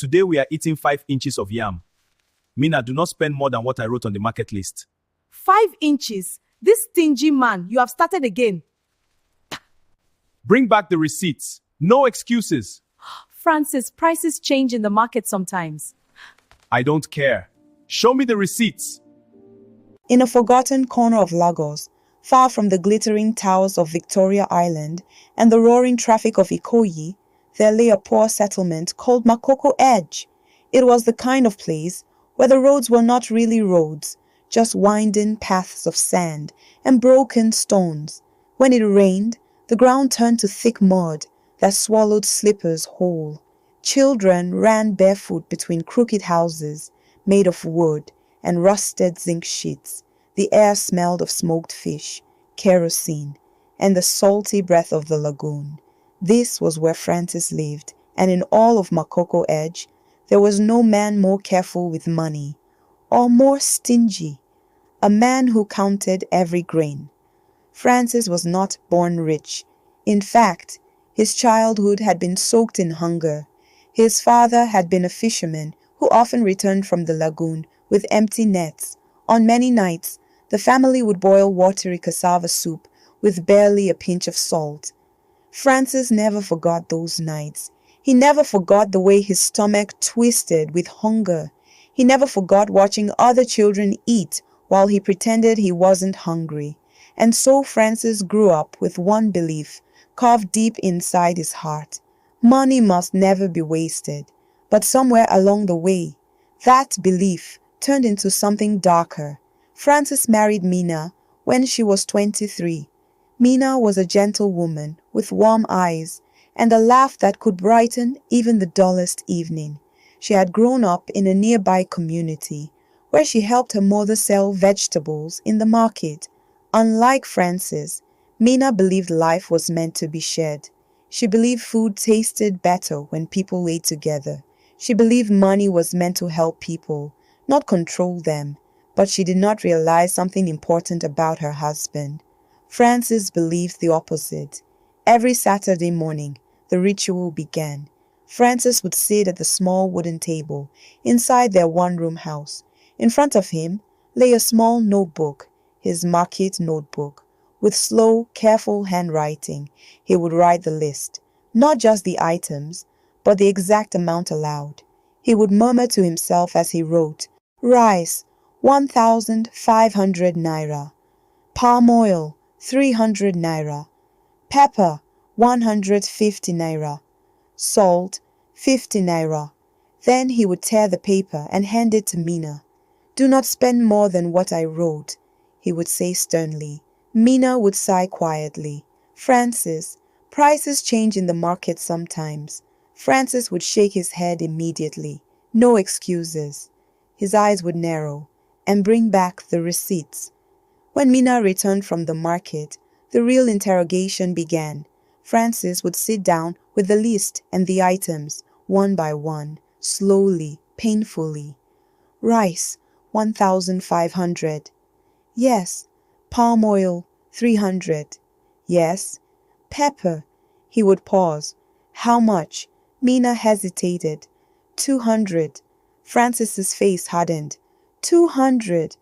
Today we are eating 5 inches of yam. Mina, do not spend more than what I wrote on the market list. 5 inches? This stingy man, you have started again. Bring back the receipts. No excuses. Francis, prices change in the market sometimes. I don't care. Show me the receipts. In a forgotten corner of Lagos, far from the glittering towers of Victoria Island and the roaring traffic of Ikoyi, there lay a poor settlement called Makoko Edge. It was the kind of place where the roads were not really roads, just winding paths of sand and broken stones. When it rained, the ground turned to thick mud that swallowed slippers whole. Children ran barefoot between crooked houses made of wood and rusted zinc sheets. The air smelled of smoked fish, kerosene, and the salty breath of the lagoon. This was where Francis lived, and in all of Makoko Edge, there was no man more careful with money, or more stingy, a man who counted every grain. Francis was not born rich. In fact, his childhood had been soaked in hunger. His father had been a fisherman who often returned from the lagoon with empty nets. On many nights, the family would boil watery cassava soup with barely a pinch of salt. Francis never forgot those nights. He never forgot the way his stomach twisted with hunger. He never forgot watching other children eat while he pretended he wasn't hungry. And so Francis grew up with one belief carved deep inside his heart. Money must never be wasted. But somewhere along the way, that belief turned into something darker. Francis married Mina when she was 23. Mina was a gentle woman with warm eyes and a laugh that could brighten even the dullest evening. She had grown up in a nearby community where she helped her mother sell vegetables in the market. Unlike Francis, Mina believed life was meant to be shared. She believed food tasted better when people ate together. She believed money was meant to help people, not control them. But she did not realize something important about her husband. Francis believed the opposite. Every Saturday morning, the ritual began. Francis would sit at the small wooden table inside their one-room house. In front of him lay a small notebook, his market notebook. With slow, careful handwriting, he would write the list, not just the items, but the exact amount allowed. He would murmur to himself as he wrote, rice, 1,500 naira. Palm oil, 300 naira. Pepper, 150 naira. Salt, 50 naira. Then he would tear the paper and hand it to Mina. Do not spend more than what I wrote, he would say sternly. Mina would sigh quietly. Francis, prices change in the market sometimes. Francis would shake his head immediately. No excuses. His eyes would narrow and bring back the receipts. When Mina returned from the market, the real interrogation began. Francis would sit down with the list and the items, one by one, slowly, painfully. Rice, 1,500. Yes. Palm oil, 300. Yes. Pepper. He would pause. How much? Mina hesitated. 200. Francis's face hardened. 200.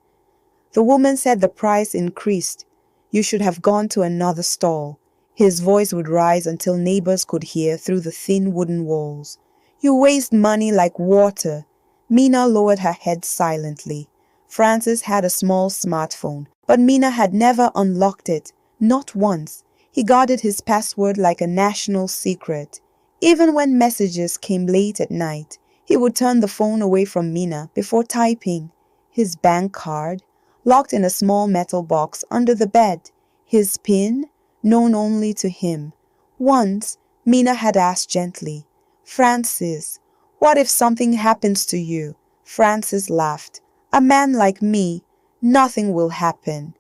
The woman said the price increased. You should have gone to another stall. His voice would rise until neighbors could hear through the thin wooden walls. You waste money like water. Mina lowered her head silently. Francis had a small smartphone, but Mina had never unlocked it, not once. He guarded his password like a national secret. Even when messages came late at night, he would turn the phone away from Mina before typing. His bank card, locked in a small metal box under the bed. His PIN, known only to him. Once, Mina had asked gently, Francis, what if something happens to you? Francis laughed. A man like me, nothing will happen.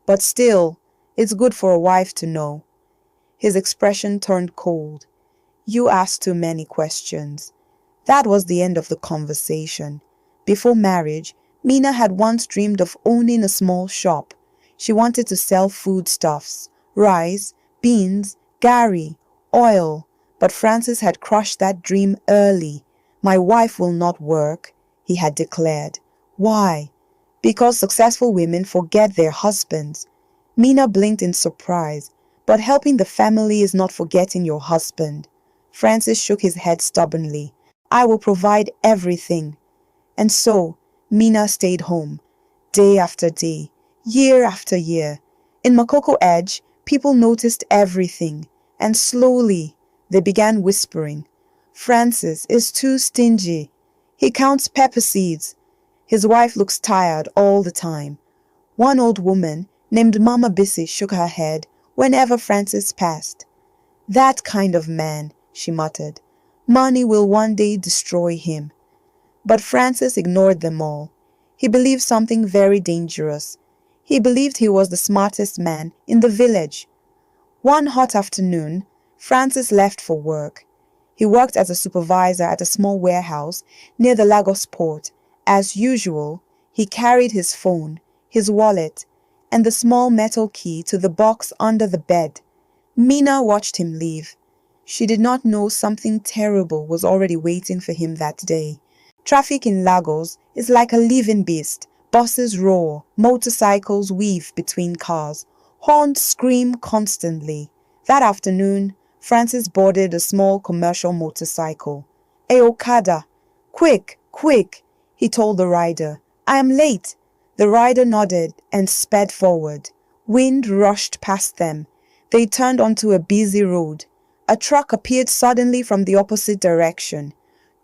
But still, it's good for a wife to know. His expression turned cold. You asked too many questions. That was the end of the conversation. Before marriage, Mina had once dreamed of owning a small shop. She wanted to sell foodstuffs, rice, beans, gari, oil. But Francis had crushed that dream early. My wife will not work, he had declared. Why? Because successful women forget their husbands. Mina blinked in surprise. But helping the family is not forgetting your husband. Francis shook his head stubbornly. I will provide everything. And so, Mina stayed home, day after day, year after year. In Makoko Edge, people noticed everything, and slowly they began whispering, Francis is too stingy. He counts pepper seeds. His wife looks tired all the time. One old woman named Mama Bissy shook her head whenever Francis passed. That kind of man, she muttered. Money will one day destroy him. But Francis ignored them all. He believed something very dangerous. He believed he was the smartest man in the village. One hot afternoon, Francis left for work. He worked as a supervisor at a small warehouse near the Lagos port. As usual, he carried his phone, his wallet, and the small metal key to the box under the bed. Mina watched him leave. She did not know something terrible was already waiting for him that day. Traffic in Lagos is like a living beast. Buses roar, motorcycles weave between cars, horns scream constantly. That afternoon, Francis boarded a small commercial motorcycle. "Hey, Okada, quick, quick," he told the rider. "I am late." The rider nodded and sped forward. Wind rushed past them. They turned onto a busy road. A truck appeared suddenly from the opposite direction.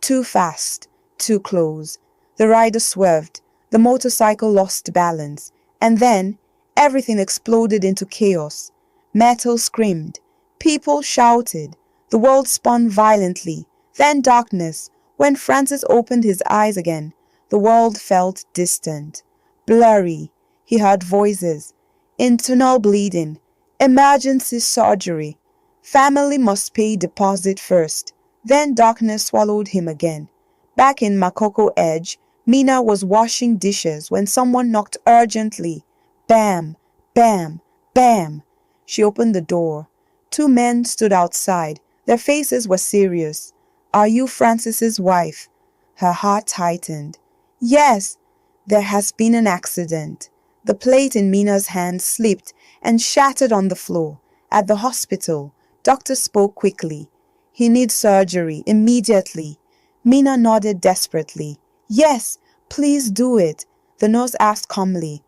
Too fast, too close. The rider swerved. The motorcycle lost balance. And then, everything exploded into chaos. Metal screamed. People shouted. The world spun violently. Then darkness. When Francis opened his eyes again, the world felt distant. Blurry. He heard voices. Internal bleeding. Emergency surgery. Family must pay deposit first. Then darkness swallowed him again. Back in Makoko Edge, Mina was washing dishes when someone knocked urgently. Bam, bam, bam. She opened the door. Two men stood outside. Their faces were serious. "Are you Francis's wife?" Her heart tightened. "Yes, there has been an accident." The plate in Mina's hand slipped and shattered on the floor. At the hospital, doctor spoke quickly. "He needs surgery immediately." Mina nodded desperately. "Yes, please do it," the nurse asked calmly.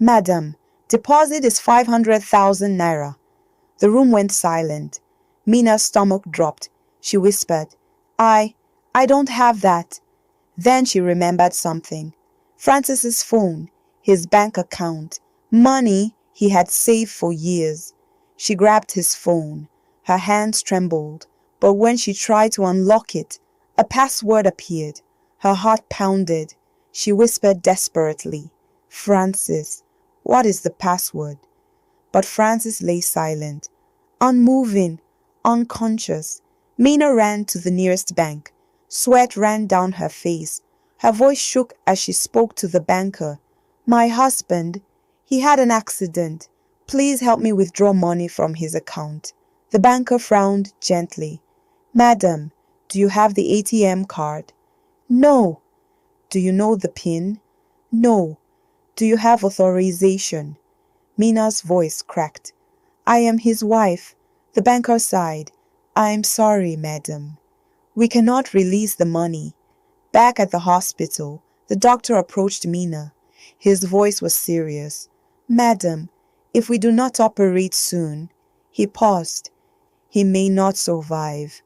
"Madam, deposit is 500,000 naira." The room went silent. Mina's stomach dropped. She whispered, I don't have that." Then she remembered something. Francis's phone, his bank account, money he had saved for years. She grabbed his phone. Her hands trembled, but when she tried to unlock it, a password appeared. Her heart pounded. She whispered desperately, "Francis, what is the password?" But Francis lay silent, unmoving, unconscious. Mina ran to the nearest bank. Sweat ran down her face. Her voice shook as she spoke to the banker. "My husband, he had an accident. Please help me withdraw money from his account." The banker frowned gently. "Madam, do you have the ATM card?" "No." "Do you know the PIN?" "No." "Do you have authorization?" Mina's voice cracked. "I am his wife." The banker sighed. "I'm sorry, madam. We cannot release the money." Back at the hospital, the doctor approached Mina. His voice was serious. "Madam, if we do not operate soon," he paused, "he may not survive."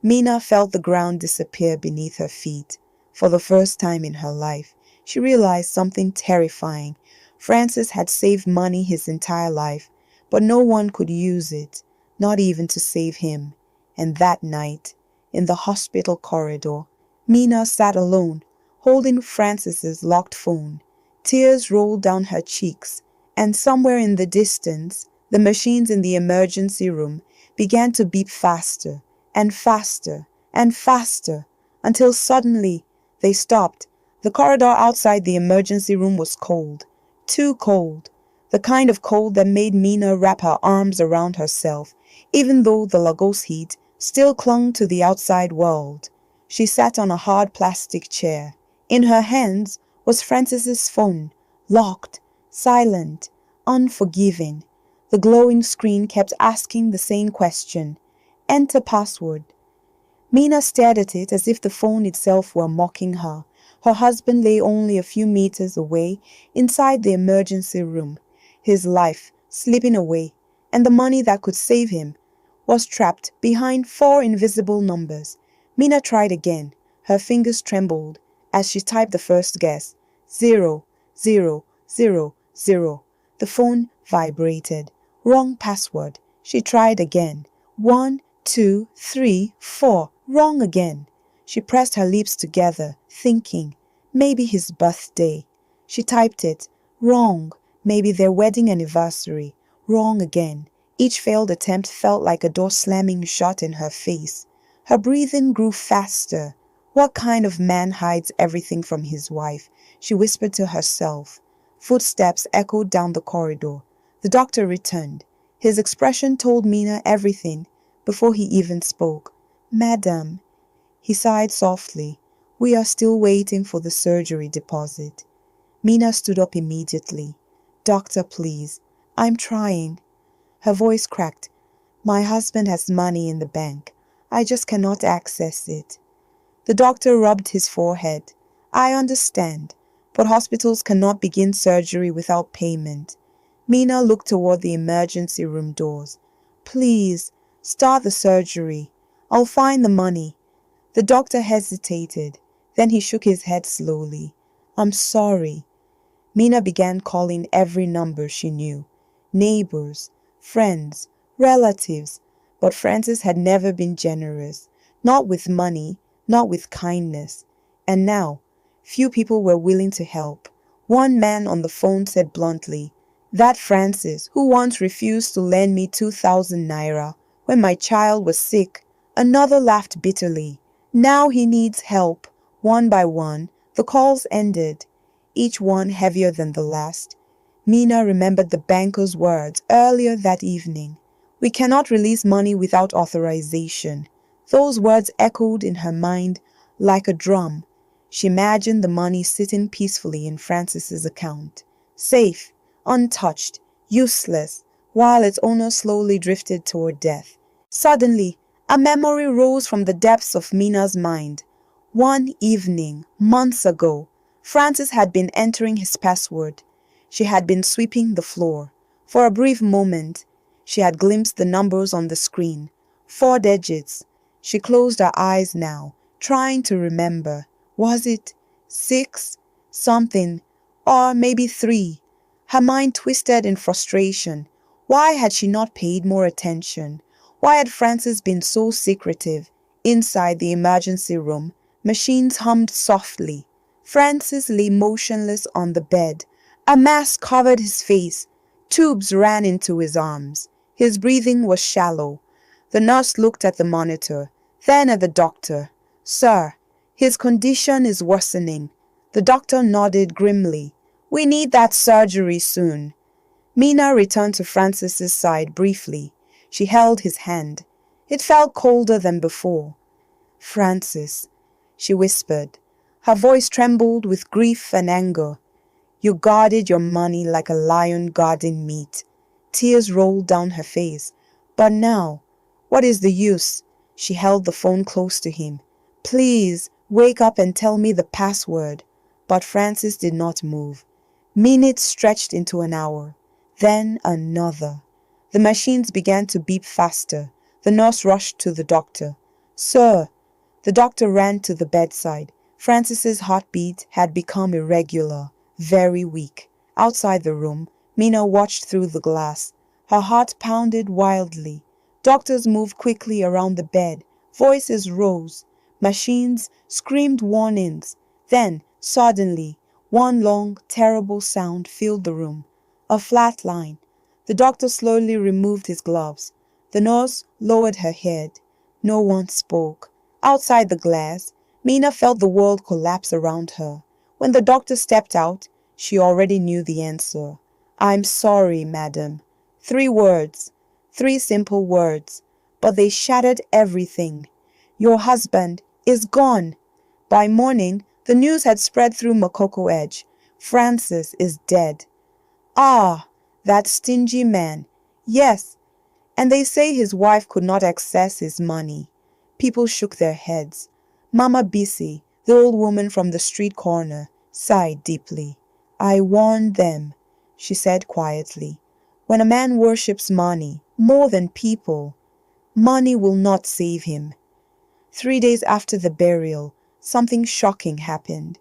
Mina felt the ground disappear beneath her feet. For the first time in her life, she realized something terrifying. Francis had saved money his entire life, but no one could use it, not even to save him. And that night, in the hospital corridor, Mina sat alone, holding Francis's locked phone. Tears rolled down her cheeks, and somewhere in the distance, the machines in the emergency room began to beep faster and faster and faster, until suddenly they stopped. The corridor outside the emergency room was cold, too cold, the kind of cold that made Mina wrap her arms around herself, even though the Lagos heat still clung to the outside world. She sat on a hard plastic chair. In her hands was Francis's phone, locked, silent, unforgiving. The glowing screen kept asking the same question. Enter password. Mina stared at it as if the phone itself were mocking her. Her husband lay only a few meters away, inside the emergency room. His life slipping away, and the money that could save him was trapped behind 4 invisible numbers. Mina tried again. Her fingers trembled as she typed the first guess. 0, 0, 0, 0. The phone vibrated. Wrong password. She tried again. 1, 2, 3, 4. Wrong again. She pressed her lips together, thinking, maybe his birthday. She typed it. Wrong. Maybe their wedding anniversary. Wrong again. Each failed attempt felt like a door slamming shut in her face. Her breathing grew faster. What kind of man hides everything from his wife? She whispered to herself. Footsteps echoed down the corridor. The doctor returned. His expression told Mina everything before he even spoke. Madam, he sighed softly, we are still waiting for the surgery deposit. Mina stood up immediately. Doctor, please. I'm trying. Her voice cracked. My husband has money in the bank. I just cannot access it. The doctor rubbed his forehead. I understand, but hospitals cannot begin surgery without payment. Mina looked toward the emergency room doors. Please, start the surgery. I'll find the money. The doctor hesitated. Then he shook his head slowly. I'm sorry. Mina began calling every number she knew. Neighbors, friends, relatives. But Francis had never been generous. Not with money, not with kindness. And now, few people were willing to help. One man on the phone said bluntly, that Francis, who once refused to lend me 2,000 naira when my child was sick. Another laughed bitterly. Now he needs help. One by one, the calls ended, each one heavier than the last. Mina remembered the banker's words earlier that evening. We cannot release money without authorization. Those words echoed in her mind like a drum. She imagined the money sitting peacefully in Francis's account, safe, untouched, useless, while its owner slowly drifted toward death. Suddenly, a memory rose from the depths of Mina's mind. One evening, months ago, Francis had been entering his password. She had been sweeping the floor. For a brief moment, she had glimpsed the numbers on the screen. 4 digits. She closed her eyes now, trying to remember. Was it 6? Something. Or maybe 3. Her mind twisted in frustration. Why had she not paid more attention? Why had Francis been so secretive? Inside the emergency room, machines hummed softly. Francis lay motionless on the bed. A mask covered his face. Tubes ran into his arms. His breathing was shallow. The nurse looked at the monitor, then at the doctor. Sir, his condition is worsening. The doctor nodded grimly. We need that surgery soon. Mina returned to Francis's side briefly. She held his hand. It felt colder than before. Francis, she whispered. Her voice trembled with grief and anger. You guarded your money like a lion guarding meat. Tears rolled down her face. But now, what is the use? She held the phone close to him. Please, wake up and tell me the password. But Francis did not move. Minutes stretched into an hour. Then another. The machines began to beep faster. The nurse rushed to the doctor. Sir. The doctor ran to the bedside. Francis's heartbeat had become irregular, very weak. Outside the room, Mina watched through the glass. Her heart pounded wildly. Doctors moved quickly around the bed. Voices rose. Machines screamed warnings. Then, suddenly, one long, terrible sound filled the room. A flat line. The doctor slowly removed his gloves. The nurse lowered her head. No one spoke. Outside the glass, Mina felt the world collapse around her. When the doctor stepped out, she already knew the answer. I'm sorry, madam. 3 words. 3 simple words. But they shattered everything. Your husband is gone. By morning, the news had spread through Makoko Edge. Francis is dead. Ah, that stingy man. Yes, and they say his wife could not access his money. People shook their heads. Mama Bisi, the old woman from the street corner, sighed deeply. I warned them, she said quietly. When a man worships money more than people, money will not save him. 3 days after the burial, something shocking happened.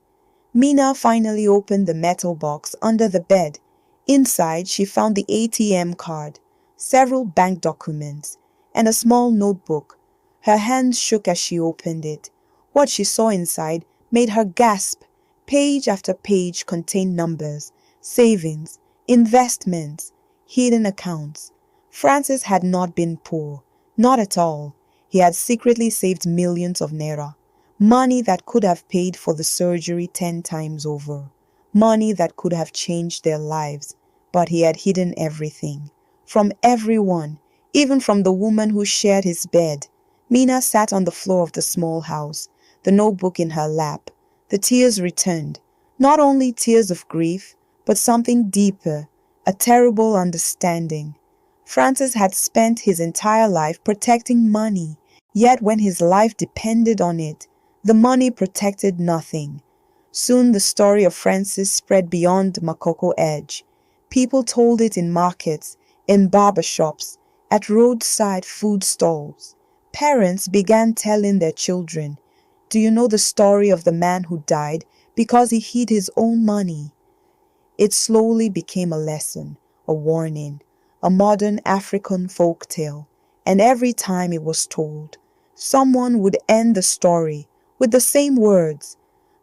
Mina finally opened the metal box under the bed. Inside, she found the ATM card, several bank documents, and a small notebook. Her hands shook as she opened it. What she saw inside made her gasp. Page after page contained numbers, savings, investments, hidden accounts. Francis had not been poor, not at all. He had secretly saved millions of naira. Money that could have paid for the surgery 10 times over. Money that could have changed their lives. But he had hidden everything. From everyone, even from the woman who shared his bed. Mina sat on the floor of the small house, the notebook in her lap. The tears returned. Not only tears of grief, but something deeper, a terrible understanding. Francis had spent his entire life protecting money, yet when his life depended on it, the money protected nothing. Soon the story of Francis spread beyond Makoko Edge. People told it in markets, in barber shops, at roadside food stalls. Parents began telling their children, do you know the story of the man who died because he hid his own money? It slowly became a lesson, a warning, a modern African folk tale, and every time it was told, someone would end the story with the same words.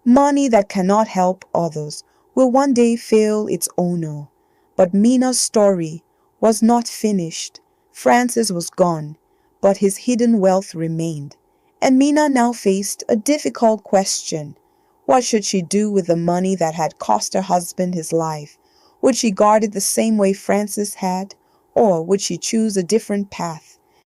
Money that cannot help others will one day fail its owner. But Mina's story was not finished. Francis was gone, but his hidden wealth remained. And Mina now faced a difficult question. What should she do with the money that had cost her husband his life? Would she guard it the same way Francis had, or would she choose a different path?